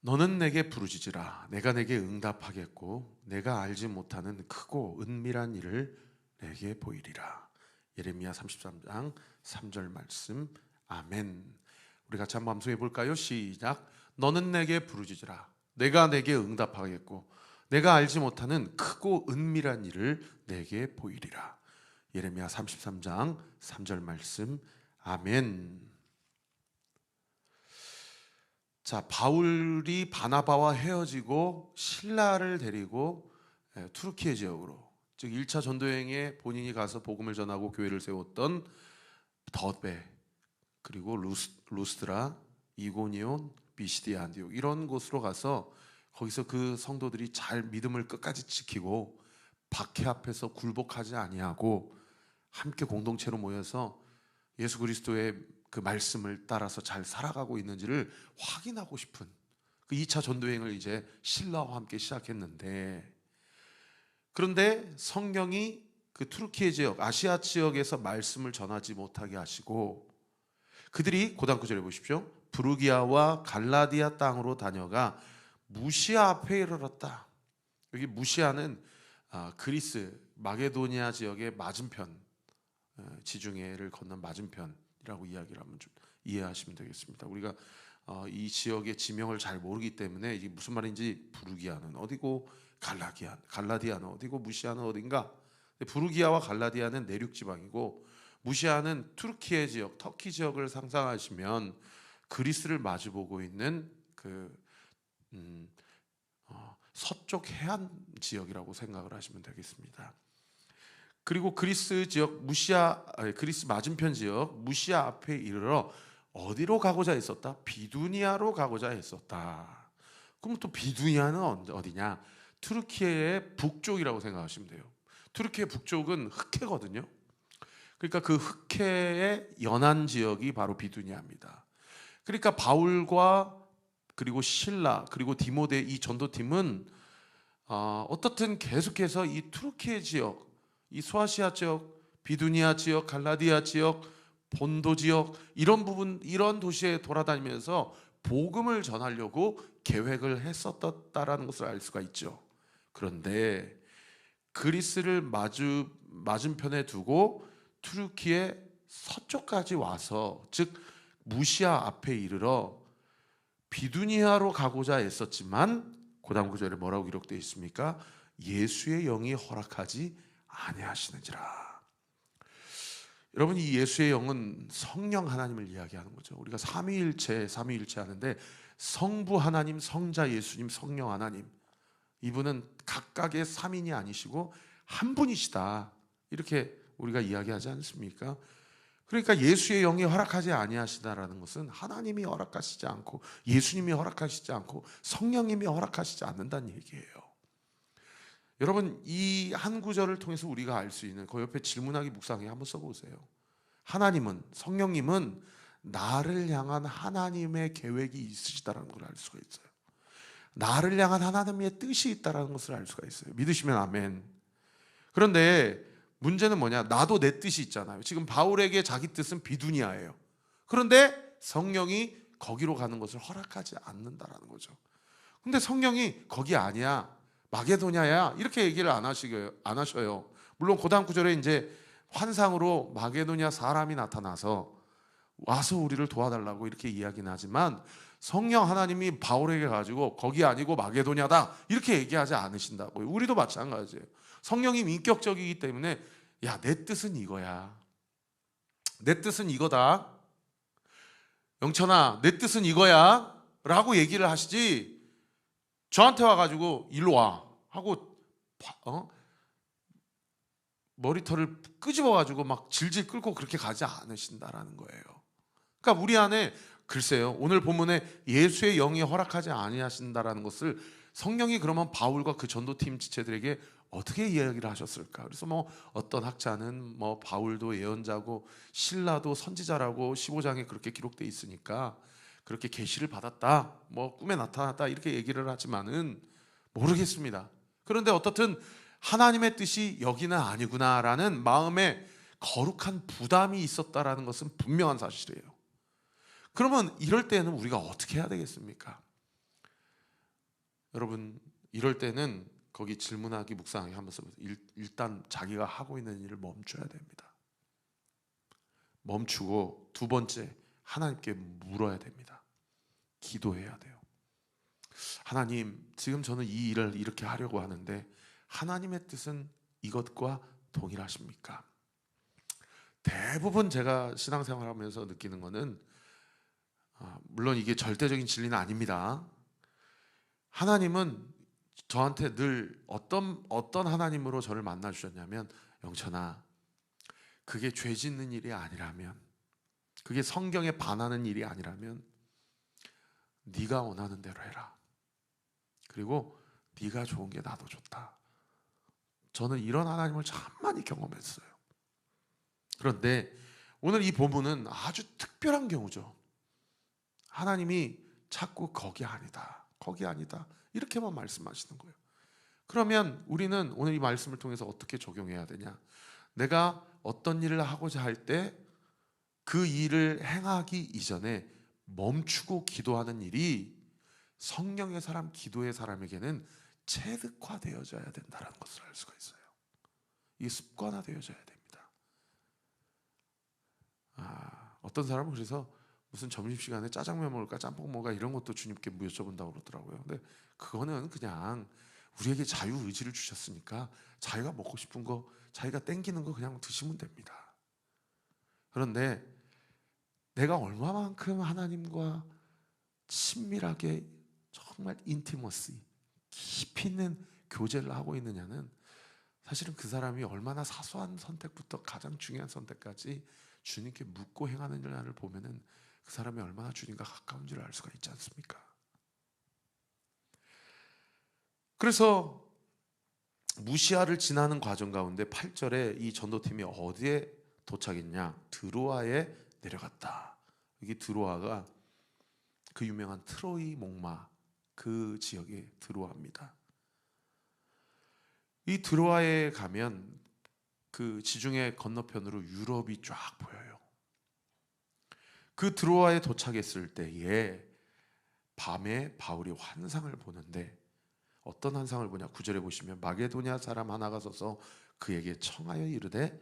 너는 내게 부르짖으라. 내가 내게 응답하겠고 내가 알지 못하는 크고 은밀한 일을 내게 보이리라. 예레미야 33장 3절 말씀. 아멘. 우리 같이 한번 암송해 볼까요? 시작. 너는 내게 부르짖으라. 내가 내게 응답하겠고 내가 알지 못하는 크고 은밀한 일을 내게 보이리라. 예레미야 33장 3절 말씀. 아멘. 자, 바울이 바나바와 헤어지고 실라를 데리고 투르키예 지역으로, 즉 1차 전도여행에 본인이 가서 복음을 전하고 교회를 세웠던 더베, 그리고 루스드라, 이고니온, 비시디아 안디옥 이런 곳으로 가서 거기서 그 성도들이 잘 믿음을 끝까지 지키고 박해 앞에서 굴복하지 아니하고 함께 공동체로 모여서 예수 그리스도의 그 말씀을 따라서 잘 살아가고 있는지를 확인하고 싶은 그 2차 전도여행을 이제 신라와 함께 시작했는데, 그런데 성경이 그 투르키예 지역, 아시아 지역에서 말씀을 전하지 못하게 하시고 그들이 고단 9절에 보십시오. 부르기아와 갈라디아 땅으로 다녀가 무시아 앞에 이르렀다. 여기 무시아는 그리스 마게도니아 지역의 맞은편, 지중해를 건넌 맞은편이라고 이야기를 하면 좀 이해하시면 되겠습니다. 우리가 이 지역의 지명을 잘 모르기 때문에 이게 무슨 말인지, 부르기아는 어디고 갈라디아는 어디고 무시아는 어딘가. 부르기아와 갈라디아는 내륙 지방이고 무시아는 투르키예 지역, 터키 지역을 상상하시면 그리스를 마주보고 있는 그 서쪽 해안 지역이라고 생각을 하시면 되겠습니다. 그리고 그리스 지역 그리스 맞은편 지역 무시아 앞에 이르러 어디로 가고자 했었다? 비두니아로 가고자 했었다. 그럼 또 비두니아는 어디냐? 투르키예의 북쪽이라고 생각하시면 돼요. 투르키예 북쪽은 흑해거든요. 그러니까 그 흑해의 연안 지역이 바로 비두니아입니다. 그러니까 바울과 그리고 실라 그리고 디모데 이 전도팀은 어떻든 계속해서 이 투르키예 지역, 이 소아시아 지역, 비두니아 지역, 갈라디아 지역, 본도 지역 이런 부분, 이런 도시에 돌아다니면서 복음을 전하려고 계획을 했었다라는 것을 알 수가 있죠. 그런데 그리스를 맞은편에 두고 투르키의 서쪽까지 와서, 즉 무시아 앞에 이르러 비두니아로 가고자 했었지만 고다음 구절에 뭐라고 기록되어 있습니까? 예수의 영이 허락하지 아니하시는지라. 여러분, 이 예수의 영은 성령 하나님을 이야기하는 거죠. 우리가 삼위일체 하는데 성부 하나님, 성자 예수님, 성령 하나님, 이분은 각각의 3인이 아니시고 한 분이시다, 이렇게 우리가 이야기하지 않습니까? 그러니까 예수의 영이 허락하지 아니하시다라는 것은 하나님이 허락하시지 않고 예수님이 허락하시지 않고 성령님이 허락하시지 않는다는 얘기예요. 여러분, 이 한 구절을 통해서 우리가 알 수 있는, 그 옆에 질문하기 묵상에 한번 써보세요. 하나님은, 성령님은 나를 향한 하나님의 계획이 있으시다는 걸 알 수가 있어요. 나를 향한 하나님의 뜻이 있다는 것을 알 수가 있어요. 믿으시면 아멘. 그런데 문제는 뭐냐? 나도 내 뜻이 있잖아요. 지금 바울에게 자기 뜻은 비두니아예요. 그런데 성령이 거기로 가는 것을 허락하지 않는다라는 거죠. 근데 성령이 거기 아니야, 마게도냐야, 이렇게 얘기를 안 하셔요. 물론 고단 구절에 이제 환상으로 마게도냐 사람이 나타나서 와서 우리를 도와달라고 이렇게 이야기는 하지만 성령 하나님이 바울에게 가지고 거기 아니고 마게도냐다 이렇게 얘기하지 않으신다고요. 우리도 마찬가지예요. 성령이 인격적이기 때문에 야, 내 뜻은 이거야, 내 뜻은 이거다, 영천아 내 뜻은 이거야 라고 얘기를 하시지, 저한테 와가지고 일로 와 하고 머리털을 끄집어가지고 막 질질 끌고 그렇게 가지 않으신다라는 거예요. 그러니까 우리 안에, 글쎄요, 오늘 본문에 예수의 영이 허락하지 아니하신다라는 것을 성령이 그러면 바울과 그 전도팀 지체들에게 어떻게 이야기를 하셨을까? 그래서 어떤 학자는 바울도 예언자고 실라도 선지자라고 15장에 그렇게 기록되어 있으니까 그렇게 계시를 받았다, 꿈에 나타났다 이렇게 얘기를 하지만은 모르겠습니다. 그런데 어떻든 하나님의 뜻이 여기는 아니구나라는 마음에 거룩한 부담이 있었다라는 것은 분명한 사실이에요. 그러면 이럴 때는 우리가 어떻게 해야 되겠습니까? 여러분 이럴 때는 거기 질문하기 묵상하기 하면서 일단 자기가 하고 있는 일을 멈춰야 됩니다. 멈추고 두 번째 하나님께 물어야 됩니다. 기도해야 돼요. 하나님, 지금 저는 이 일을 이렇게 하려고 하는데 하나님의 뜻은 이것과 동일하십니까? 대부분 제가 신앙생활하면서 느끼는 거는 물론 이게 절대적인 진리는 아닙니다. 하나님은 저한테 늘 어떤 하나님으로 저를 만나 주셨냐면, 영천아, 그게 죄 짓는 일이 아니라면, 그게 성경에 반하는 일이 아니라면 네가 원하는 대로 해라. 그리고 네가 좋은 게 나도 좋다. 저는 이런 하나님을 참 많이 경험했어요. 그런데 오늘 이 본문은 아주 특별한 경우죠. 하나님이 자꾸 거기 아니다, 거기 아니다 이렇게만 말씀하시는 거예요. 그러면 우리는 오늘 이 말씀을 통해서 어떻게 적용해야 되냐? 내가 어떤 일을 하고자 할 때 그 일을 행하기 이전에 멈추고 기도하는 일이 성령의 사람, 기도의 사람에게는 체득화되어져야 된다는 것을 알 수가 있어요. 이게 습관화되어져야 됩니다. 어떤 사람은 그래서 무슨 점심시간에 짜장면 먹을까 짬뽕 먹을까 이런 것도 주님께 여쭤본다고 그러더라고요. 근데 그거는 그냥 우리에게 자유의지를 주셨으니까 자기가 먹고 싶은 거, 자기가 땡기는 거 그냥 드시면 됩니다. 그런데 내가 얼마만큼 하나님과 친밀하게 정말 인티머시, 깊이 있는 교제를 하고 있느냐는 사실은 그 사람이 얼마나 사소한 선택부터 가장 중요한 선택까지 주님께 묻고 행하느냐를 보면은 그 사람이 얼마나 주님과 가까운지를 알 수가 있지 않습니까? 그래서 무시아를 지나는 과정 가운데 8절에 이 전도팀이 어디에 도착했냐? 드로아에 내려갔다. 여기 드로아가 그 유명한 트로이 목마 그 지역에 드로아입니다. 이 드로아에 가면 그 지중해 건너편으로 유럽이 쫙 보여요. 그 드로아에 도착했을 때에 밤에 바울이 환상을 보는데 어떤 환상을 보냐? 9절에 보시면 마게도냐 사람 하나가 서서 그에게 청하여 이르되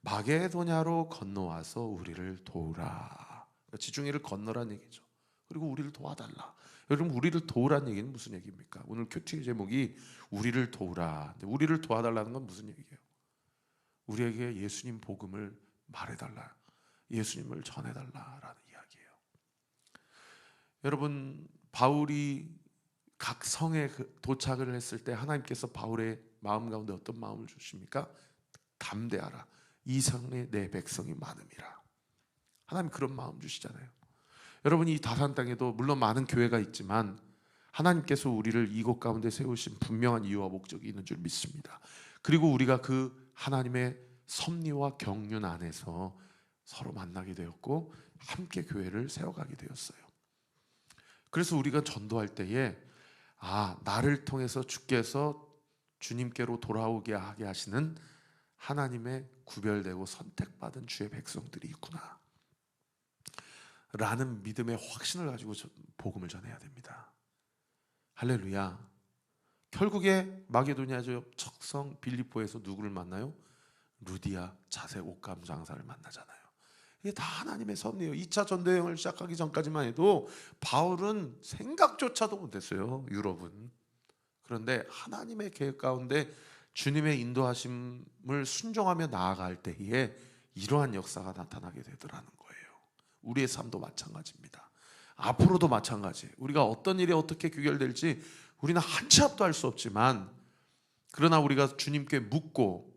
마게도냐로 건너와서 우리를 도우라. 지중해를 건너란 얘기죠. 그리고 우리를 도와달라. 여러분, 우리를 도우란 얘기는 무슨 얘기입니까? 오늘 큐티 제목이 우리를 도우라. 우리를 도와달라는 건 무슨 얘기예요? 우리에게 예수님 복음을 말해달라, 예수님을 전해달라라는 이야기예요. 여러분, 바울이 각 성에 도착을 했을 때 하나님께서 바울의 마음 가운데 어떤 마음을 주십니까? 담대하라, 이 성에 내 백성이 많음이라. 하나님 그런 마음 주시잖아요. 여러분, 이 다산 땅에도 물론 많은 교회가 있지만 하나님께서 우리를 이곳 가운데 세우신 분명한 이유와 목적이 있는 줄 믿습니다. 그리고 우리가 그 하나님의 섭리와 경륜 안에서 서로 만나게 되었고 함께 교회를 세워가게 되었어요. 그래서 우리가 전도할 때에 나를 통해서 주께서 주님께로 돌아오게 하게 하시는 하나님의 구별되고 선택받은 주의 백성들이 있구나 라는 믿음의 확신을 가지고 복음을 전해야 됩니다. 할렐루야. 결국에 마게도냐 지역 척성 빌립보에서 누구를 만나요? 루디아 자색 옷감 장사를 만나잖아요. 이게 다 하나님의 섭리예요. 2차 전도 여행을 시작하기 전까지만 해도 바울은 생각조차도 못했어요, 유럽은. 그런데 하나님의 계획 가운데 주님의 인도하심을 순종하며 나아갈 때에 이러한 역사가 나타나게 되더라는 거예요. 우리의 삶도 마찬가지입니다. 앞으로도 마찬가지. 우리가 어떤 일이 어떻게 귀결될지 우리는 한 치 앞도 알 수 없지만, 그러나 우리가 주님께 묻고,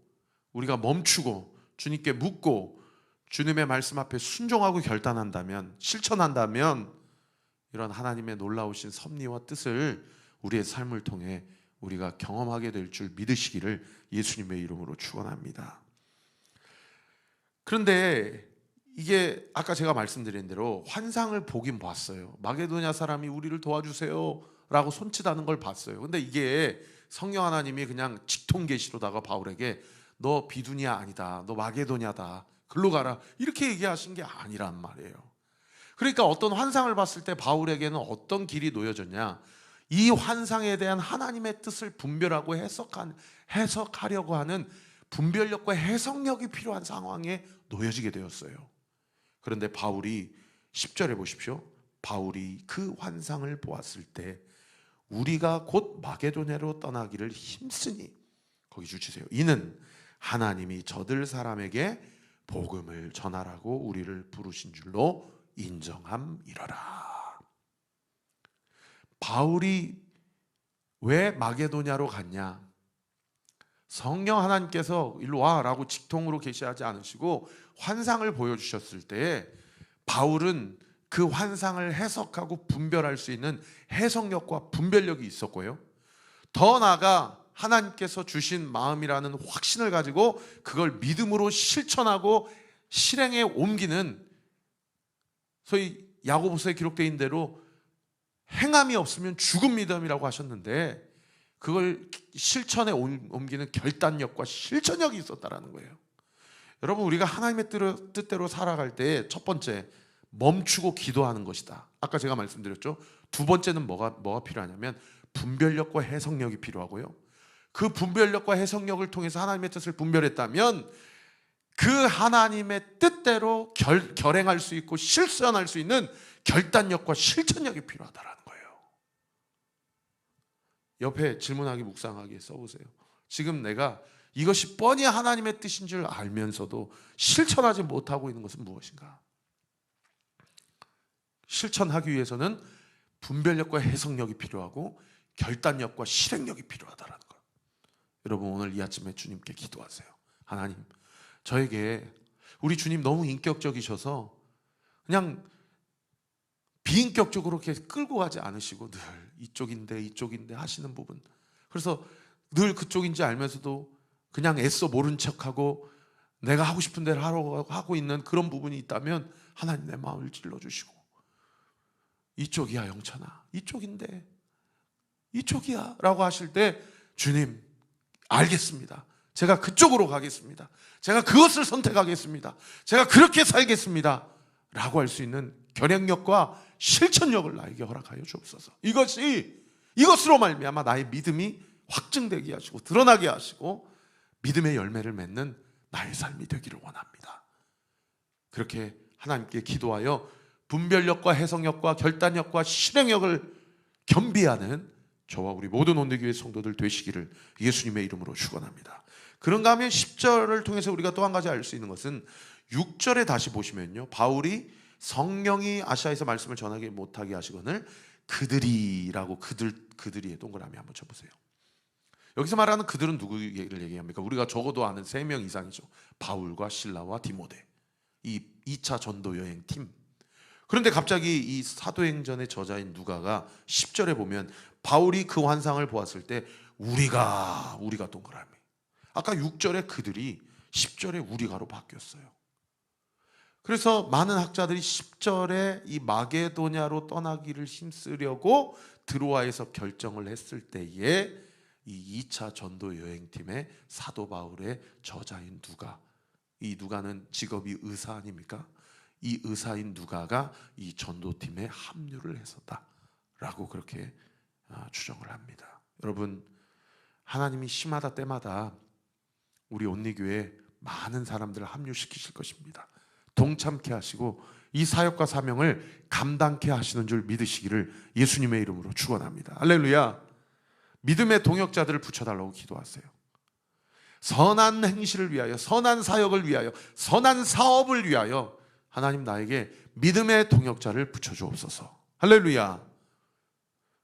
우리가 멈추고 주님께 묻고 주님의 말씀 앞에 순종하고 결단한다면, 실천한다면 이런 하나님의 놀라우신 섭리와 뜻을 우리의 삶을 통해 우리가 경험하게 될 줄 믿으시기를 예수님의 이름으로 축원합니다. 그런데 이게 아까 제가 말씀드린 대로 환상을 보긴 봤어요. 마게도냐 사람이 우리를 도와주세요 라고 손짓하는 걸 봤어요. 근데 이게 성령 하나님이 그냥 직통 계시로다가 바울에게 너 비두니아 아니다, 너 마게도냐다, 글로 가라, 이렇게 얘기하신 게 아니란 말이에요. 그러니까 어떤 환상을 봤을 때 바울에게는 어떤 길이 놓여졌냐? 이 환상에 대한 하나님의 뜻을 분별하고 해석하려고 하는 분별력과 해석력이 필요한 상황에 놓여지게 되었어요. 그런데 바울이 10절에 보십시오. 바울이 그 환상을 보았을 때 우리가 곧 마게도냐로 떠나기를 힘쓰니, 거기 주치세요. 이는 하나님이 저들 사람에게 복음을 전하라고 우리를 부르신 줄로 인정함이러라. 바울이 왜 마게도냐로 갔냐? 성령 하나님께서 일로 와라고 직통으로 계시하지 않으시고 환상을 보여주셨을 때 바울은 그 환상을 해석하고 분별할 수 있는 해석력과 분별력이 있었고요, 더 나아가 하나님께서 주신 마음이라는 확신을 가지고 그걸 믿음으로 실천하고 실행에 옮기는, 소위 야고보서에 기록되어 있는 대로 행함이 없으면 죽은 믿음이라고 하셨는데 그걸 실천에 옮기는 결단력과 실천력이 있었다라는 거예요. 여러분, 우리가 하나님의 뜻대로 살아갈 때 첫 번째, 멈추고 기도하는 것이다. 아까 제가 말씀드렸죠. 두 번째는 뭐가 필요하냐면 분별력과 해석력이 필요하고요, 그 분별력과 해석력을 통해서 하나님의 뜻을 분별했다면 그 하나님의 뜻대로 결행할 수 있고 실천할 수 있는 결단력과 실천력이 필요하다라는 거예요. 옆에 질문하기 묵상하기 써보세요. 지금 내가 이것이 뻔히 하나님의 뜻인 줄 알면서도 실천하지 못하고 있는 것은 무엇인가? 실천하기 위해서는 분별력과 해석력이 필요하고 결단력과 실행력이 필요하다라는 것. 여러분, 오늘 이 아침에 주님께 기도하세요. 하나님, 저에게, 우리 주님 너무 인격적이셔서 그냥 비인격적으로 이렇게 끌고 가지 않으시고 늘 이쪽인데 하시는 부분, 그래서 늘 그쪽인지 알면서도 그냥 애써 모른 척하고 내가 하고 싶은 대로 하고 있는 그런 부분이 있다면 하나님 내 마음을 찔러주시고, 이쪽이야 영찬아, 이쪽이야 라고 하실 때 주님, 알겠습니다. 제가 그쪽으로 가겠습니다. 제가 그것을 선택하겠습니다. 제가 그렇게 살겠습니다 라고 할 수 있는 결행력과 실천력을 나에게 허락하여 주옵소서. 이것으로 말미암아 나의 믿음이 확증되게 하시고 드러나게 하시고 믿음의 열매를 맺는 나의 삶이 되기를 원합니다. 그렇게 하나님께 기도하여 분별력과 해석력과 결단력과 실행력을 겸비하는 저와 우리 모든 온대교회 성도들 되시기를 예수님의 이름으로 축원합니다. 그런가 하면 10절을 통해서 우리가 또 한 가지 알 수 있는 것은 6절에 다시 보시면요, 바울이 성령이 아시아에서 말씀을 전하게 못하게 하시거늘 그들이라고, 그들이의 동그라미 한번 쳐보세요. 여기서 말하는 그들은 누구를 얘기합니까? 우리가 적어도 아는 3명 이상이죠. 바울과 실라와 디모데, 이 2차 전도 여행 팀. 그런데 갑자기 이 사도행전의 저자인 누가가 10절에 보면 바울이 그 환상을 보았을 때 우리가 동그라미, 아까 6절에 그들이 10절에 우리가로 바뀌었어요. 그래서 많은 학자들이 10절에 이 마게도냐로 떠나기를 힘쓰려고 드로아에서 결정을 했을 때에 이 2차 전도 여행팀의 사도 바울의 저자인 누가, 이 누가는 직업이 의사 아닙니까? 이 의사인 누가가 이 전도팀에 합류를 했었다라고 그렇게 추정을 합니다. 여러분, 하나님이 시마다 때마다 우리 온리교회에 많은 사람들을 합류시키실 것입니다. 동참케 하시고 이 사역과 사명을 감당케 하시는 줄 믿으시기를 예수님의 이름으로 축원합니다. 할렐루야. 믿음의 동역자들을 붙여달라고 기도하세요. 선한 행실을 위하여, 선한 사역을 위하여, 선한 사업을 위하여 하나님 나에게 믿음의 동역자를 붙여주옵소서. 할렐루야.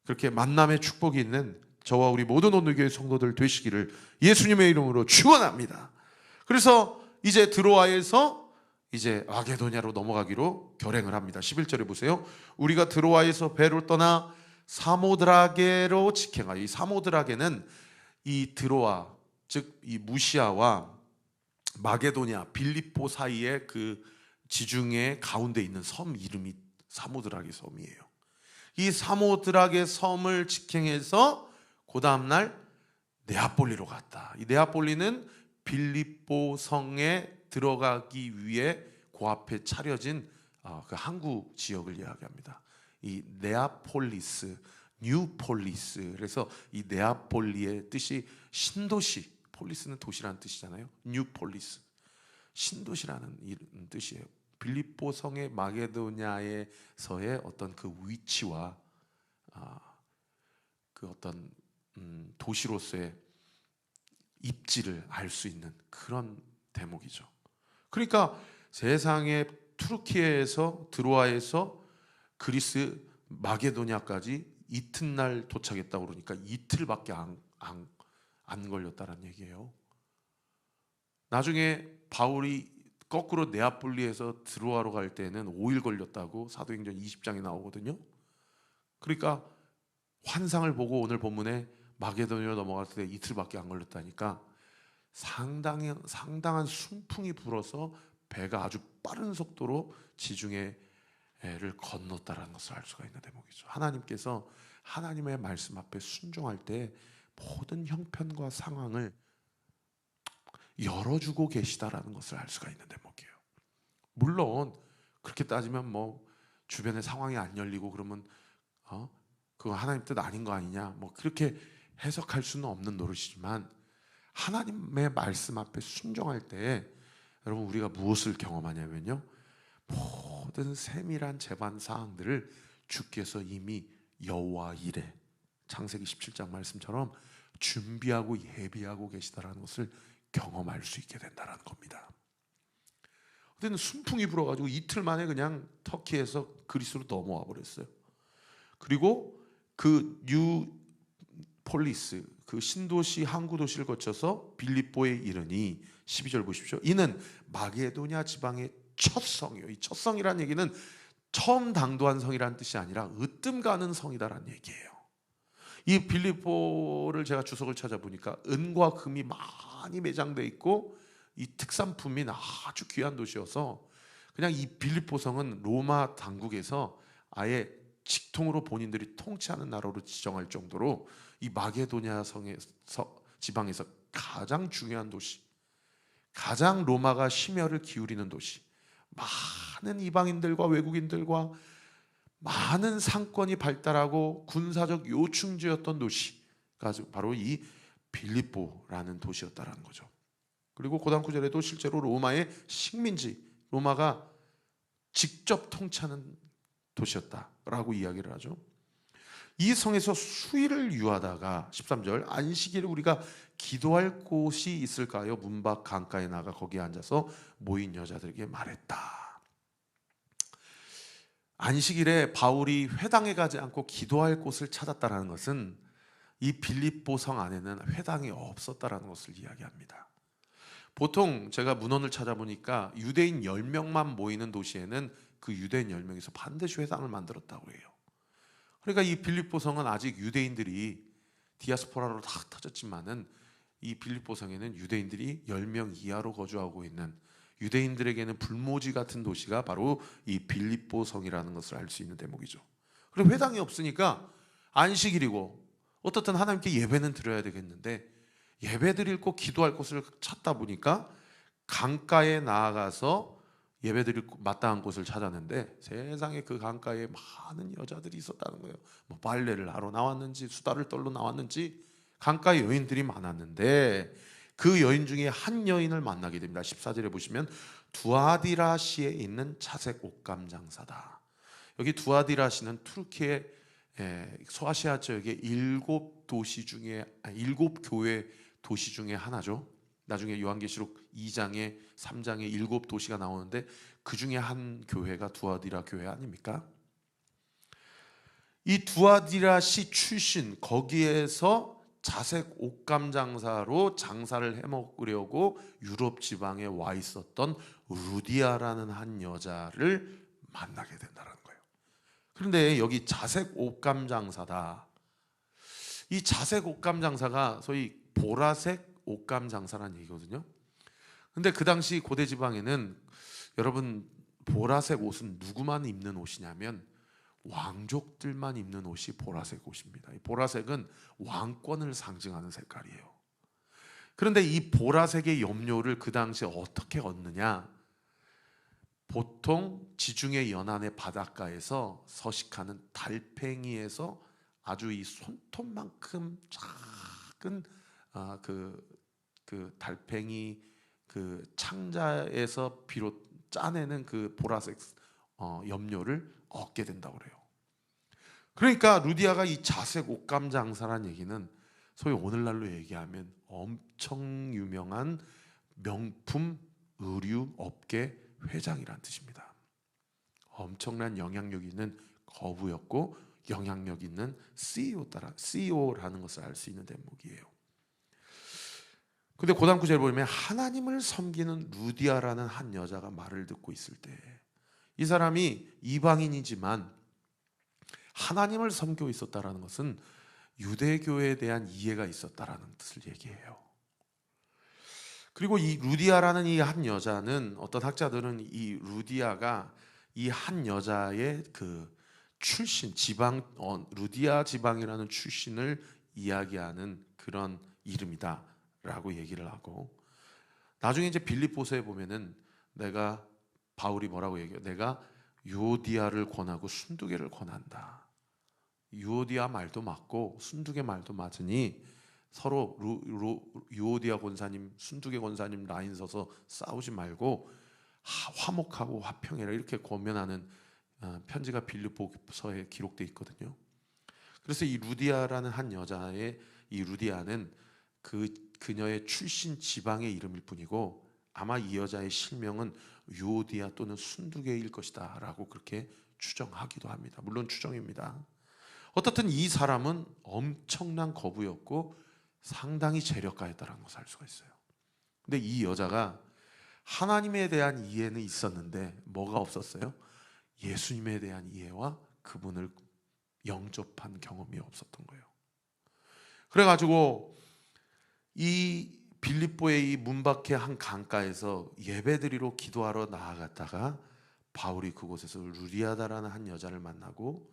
그렇게 만남의 축복이 있는 저와 우리 모든 온누교회 성도들 되시기를 예수님의 이름으로 축원합니다. 그래서 이제 드로아에서 이제 마게도냐로 넘어가기로 결행을 합니다. 11절에 보세요. 우리가 드로아에서 배로 떠나 사모드라게로 직행하여, 이 사모드라게는 이 드로아, 즉 이 무시아와 마게도냐, 빌립보 사이의 그 지중해 가운데 있는 섬 이름이 사모드라게 섬이에요. 이 사모드라게 섬을 직행해서 그 다음날 네아폴리로 갔다. 이 네아폴리는 빌립보 성에 들어가기 위해 그 앞에 차려진 그 항구 지역을 이야기합니다. 이 네아폴리스, 뉴폴리스. 그래서 이 네아폴리의 뜻이 신도시, 폴리스는 도시라는 뜻이잖아요. 뉴폴리스, 신도시라는 뜻이에요. 빌립보 성의 마게도냐에서의 어떤 그 위치와 그 어떤 도시로서의 입지를 알 수 있는 그런 대목이죠. 그러니까 세상에 투르키에서 드로아에서 그리스 마게도냐까지 이튿날 도착했다고 그러니까 이틀밖에 안 걸렸다는 얘기예요. 나중에 바울이 거꾸로 네아폴리에서 드로아로 갈 때는 5일 걸렸다고 사도행전 20장에 나오거든요. 그러니까 환상을 보고 오늘 본문에 마게도냐로 넘어갈 때 이틀밖에 안 걸렸다니까 상당한 순풍이 불어서 배가 아주 빠른 속도로 지중해를 건넜다라는 것을 알 수가 있는 대목이죠. 하나님께서 하나님의 말씀 앞에 순종할 때 모든 형편과 상황을 열어주고 계시다라는 것을 알 수가 있는 대목이에요. 물론 그렇게 따지면 뭐 주변의 상황이 안 열리고 그러면 그거 하나님 뜻 아닌 거 아니냐, 뭐 그렇게 해석할 수는 없는 노릇이지만 하나님의 말씀 앞에 순종할 때 여러분 우리가 무엇을 경험하냐면요, 모든 세밀한 재반 사항들을 주께서 이미 여호와 이레, 창세기 17장 말씀처럼 준비하고 예비하고 계시다라는 것을 경험할 수 있게 된다는 겁니다. 그때는 순풍이 불어가지고 이틀 만에 그냥 터키에서 그리스로 넘어와 버렸어요. 그리고 그 뉴폴리스, 그 신도시 항구 도시를 거쳐서 빌립보에 이르니 12절 보십시오. 이는 마게도냐 지방의 첫 성이요. 이 첫 성이라는 얘기는 처음 당도한 성이라는 뜻이 아니라 으뜸 가는 성이다라는 얘기예요. 이 빌립보를 제가 주석을 찾아보니까 은과 금이 많이 매장돼 있고 이 특산품이 아주 귀한 도시여서 그냥 이 빌립보 성은 로마 당국에서 아예 직통으로 본인들이 통치하는 나라로 지정할 정도로 이 마게도냐 성에서 지방에서 가장 중요한 도시, 가장 로마가 심혈을 기울이는 도시, 많은 이방인들과 외국인들과 많은 상권이 발달하고 군사적 요충지였던 도시가 바로 이 빌립보라는 도시였다라는 거죠. 그리고 고단 9절에도 실제로 로마의 식민지, 로마가 직접 통치하는 도시였다라고 이야기를 하죠. 이 성에서 수일을 유하다가 13절 안식일에 우리가 기도할 곳이 있을까요? 문 밖 강가에 나가 거기에 앉아서 모인 여자들에게 말했다. 안식일에 바울이 회당에 가지 않고 기도할 곳을 찾았다는 것은 이 빌립보 성 안에는 회당이 없었다는 것을 이야기합니다. 보통 제가 문헌을 찾아보니까 유대인 10명만 모이는 도시에는 그 유대인 10명에서 반드시 회당을 만들었다고 해요. 그러니까 이 빌립보 성은 아직 유대인들이 디아스포라로 다 터졌지만은 이 빌립보 성에는 유대인들이 10명 이하로 거주하고 있는, 유대인들에게는 불모지 같은 도시가 바로 이 빌립보 성이라는 것을 알 수 있는 대목이죠. 그리고 회당이 없으니까 안식일이고 어떻든 하나님께 예배는 드려야 되겠는데 예배 드릴 곳, 기도할 곳을 찾다 보니까 강가에 나아가서 예배 드릴 마땅한 곳을 찾았는데 세상에 그 강가에 많은 여자들이 있었다는 거예요. 뭐 빨래를 하러 나왔는지 수다를 떨러 나왔는지 강가 여인들이 많았는데 그 여인 중에 한 여인을 만나게 됩니다. 14절에 보시면 두아디라시에 있는 자색 옷감 장사다. 여기 두아디라시는 투르키의 소아시아 지역의 7도시 중에 7교회 도시 중에 하나죠. 나중에 요한계시록 2장에 3장에 7도시가 나오는데 그 중에 한 교회가 두아디라 교회 아닙니까? 이 두아디라시 출신, 거기에서 자색 옷감 장사로 장사를 해먹으려고 유럽 지방에 와 있었던 루디아라는 한 여자를 만나게 된다는 거예요. 그런데 여기 자색 옷감 장사다. 이 자색 옷감 장사가 소위 보라색 옷감 장사라는 얘기거든요. 근데 그 당시 고대 지방에는 여러분 보라색 옷은 누구만 입는 옷이냐면 왕족들만 입는 옷이 보라색 옷입니다. 이 보라색은 왕권을 상징하는 색깔이에요. 그런데 이 보라색의 염료를 그 당시에 어떻게 얻느냐? 보통 지중해 연안의 바닷가에서 서식하는 달팽이에서 아주 이 손톱만큼 작은 그 달팽이 그 창자에서 비롯 짜내는 그 보라색 염료를 얻게 된다고 그래요. 그러니까 루디아가 이 자색 옷감 장사란 얘기는 소위 오늘날로 얘기하면 엄청 유명한 명품 의류 업계 회장이란 뜻입니다. 엄청난 영향력 있는 거부였고 영향력 있는 CEO라는 것을 알 수 있는 대목이에요. 근데 고단 구절을 보면 하나님을 섬기는 루디아라는 한 여자가 말을 듣고 있을 때 이 사람이 이방인이지만 하나님을 섬기고 있었다라는 것은 유대교에 대한 이해가 있었다라는 뜻을 얘기해요. 그리고 이 루디아라는 이 한 여자는 어떤 학자들은 이 루디아가 이 한 여자의 그 출신 지방 루디아 지방이라는 출신을 이야기하는 그런 이름이다라고 얘기를 하고, 나중에 이제 빌립보서에 보면은 바울이 뭐라고 얘기해요? 내가 유오디아를 권하고 순두개를 권한다. 유오디아 말도 맞고 순두개 말도 맞으니 서로 유오디아 권사님, 순두개 권사님 라인 서서 싸우지 말고 화목하고 화평해라, 이렇게 권면하는 편지가 빌립보서에 기록되어 있거든요. 그래서 이 루디아라는 한 여자의 이 루디아는 그녀의 출신 지방의 이름일 뿐이고 아마 이 여자의 실명은 유오디아 또는 순두개일 것이다 라고 그렇게 추정하기도 합니다. 물론 추정입니다. 어떻든 이 사람은 엄청난 거부였고 상당히 재력가였다는 것을 알 수가 있어요. 근데 이 여자가 하나님에 대한 이해는 있었는데 뭐가 없었어요? 예수님에 대한 이해와 그분을 영접한 경험이 없었던 거예요. 그래가지고 이 빌립보의 이 문 밖의 한 강가에서 예배드리러 기도하러 나아갔다가 바울이 그곳에서 루디아다라는 한 여자를 만나고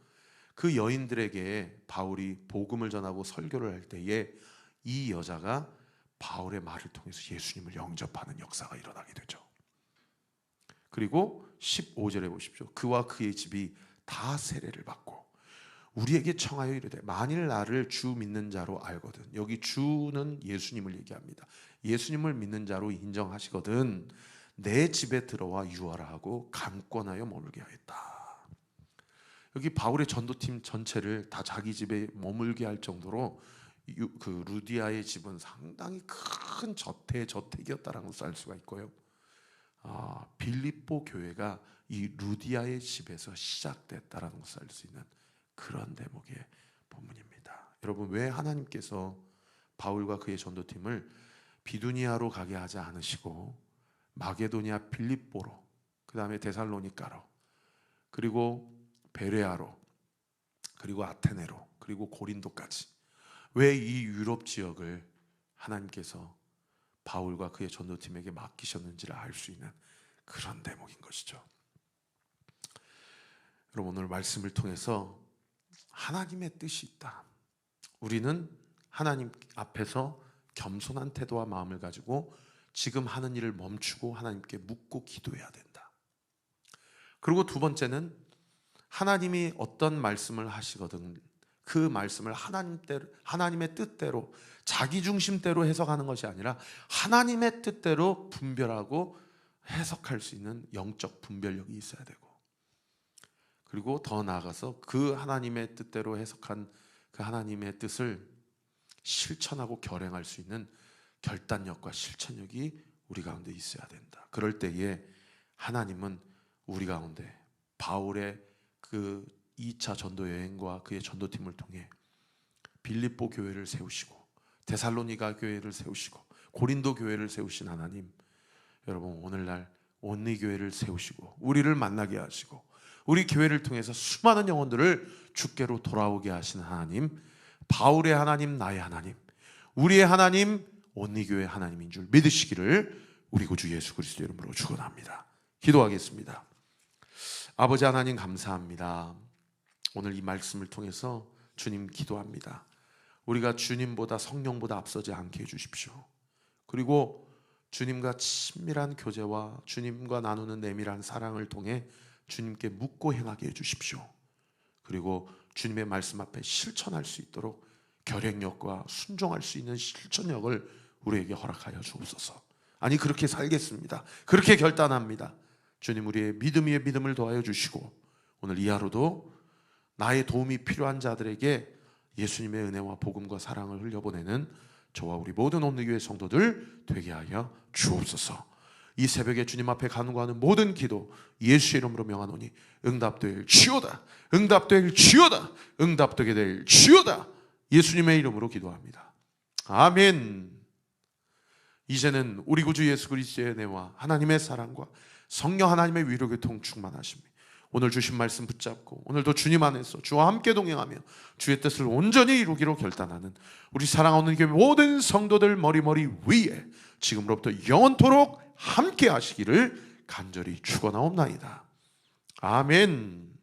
그 여인들에게 바울이 복음을 전하고 설교를 할 때에 이 여자가 바울의 말을 통해서 예수님을 영접하는 역사가 일어나게 되죠. 그리고 15절에 보십시오. 그와 그의 집이 다 세례를 받고 우리에게 청하여 이르되 만일 나를 주 믿는 자로 알거든. 여기 주는 예수님을 얘기합니다. 예수님을 믿는 자로 인정하시거든 내 집에 들어와 유하라 하고 감권하여 머물게 하였다. 여기 바울의 전도팀 전체를 다 자기 집에 머물게 할 정도로 그 루디아의 집은 상당히 큰 저택이었다라는 것을 알 수가 있고요. 빌립보 교회가 이 루디아의 집에서 시작됐다라는 것을 알 수 있는 그런 대목의 본문입니다. 여러분, 왜 하나님께서 바울과 그의 전도팀을 비두니아로 가게 하지 않으시고 마게도니아 빌립보로, 그 다음에 데살로니가로, 그리고 베레아로, 그리고 아테네로, 그리고 고린도까지 왜 이 유럽 지역을 하나님께서 바울과 그의 전도팀에게 맡기셨는지를 알 수 있는 그런 대목인 것이죠. 여러분, 오늘 말씀을 통해서 하나님의 뜻이 있다. 우리는 하나님 앞에서 겸손한 태도와 마음을 가지고 지금 하는 일을 멈추고 하나님께 묻고 기도해야 된다. 그리고 두 번째는 하나님이 어떤 말씀을 하시거든 그 말씀을 하나님의 뜻대로 자기 중심대로 해석하는 것이 아니라 하나님의 뜻대로 분별하고 해석할 수 있는 영적 분별력이 있어야 되고, 그리고 더 나아가서 그 하나님의 뜻대로 해석한 그 하나님의 뜻을 실천하고 결행할 수 있는 결단력과 실천력이 우리 가운데 있어야 된다. 그럴 때에 하나님은 우리 가운데 바울의 그 2차 전도 여행과 그의 전도팀을 통해 빌립보 교회를 세우시고 데살로니가 교회를 세우시고 고린도 교회를 세우신 하나님, 여러분 오늘날 온리 교회를 세우시고 우리를 만나게 하시고 우리 교회를 통해서 수많은 영혼들을 주께로 돌아오게 하신 하나님, 바울의 하나님, 나의 하나님, 우리의 하나님, 온리 교회의 하나님인 줄 믿으시기를 우리 구주 예수 그리스도 이름으로 축원합니다. 기도하겠습니다. 아버지 하나님, 감사합니다. 오늘 이 말씀을 통해서 주님 기도합니다. 우리가 주님보다 성령보다 앞서지 않게 해주십시오. 그리고 주님과 친밀한 교제와 주님과 나누는 내밀한 사랑을 통해 주님께 묻고 행하게 해주십시오. 그리고 주님의 말씀 앞에 실천할 수 있도록 결행력과 순종할 수 있는 실천력을 우리에게 허락하여 주옵소서. 아니, 그렇게 살겠습니다. 그렇게 결단합니다. 주님, 우리의 믿음 위에 믿음을 더하여 주시고 오늘 이 하루도 나의 도움이 필요한 자들에게 예수님의 은혜와 복음과 사랑을 흘려보내는 저와 우리 모든 온누교회 성도들 되게 하여 주옵소서. 이 새벽에 주님 앞에 간구하는 모든 기도 예수의 이름으로 명하노니 응답될 주여다, 응답될 주여다, 응답되게 될 주여다. 예수님의 이름으로 기도합니다. 아멘. 이제는 우리 구주 예수 그리스도의 은혜와 하나님의 사랑과 성령 하나님의 위로 교통 충만하십니다. 오늘 주신 말씀 붙잡고 오늘도 주님 안에서 주와 함께 동행하며 주의 뜻을 온전히 이루기로 결단하는 우리 사랑하는 교회 모든 성도들 머리머리 위에 지금으로부터 영원토록 함께 하시기를 간절히 축원하옵나이다. 아멘.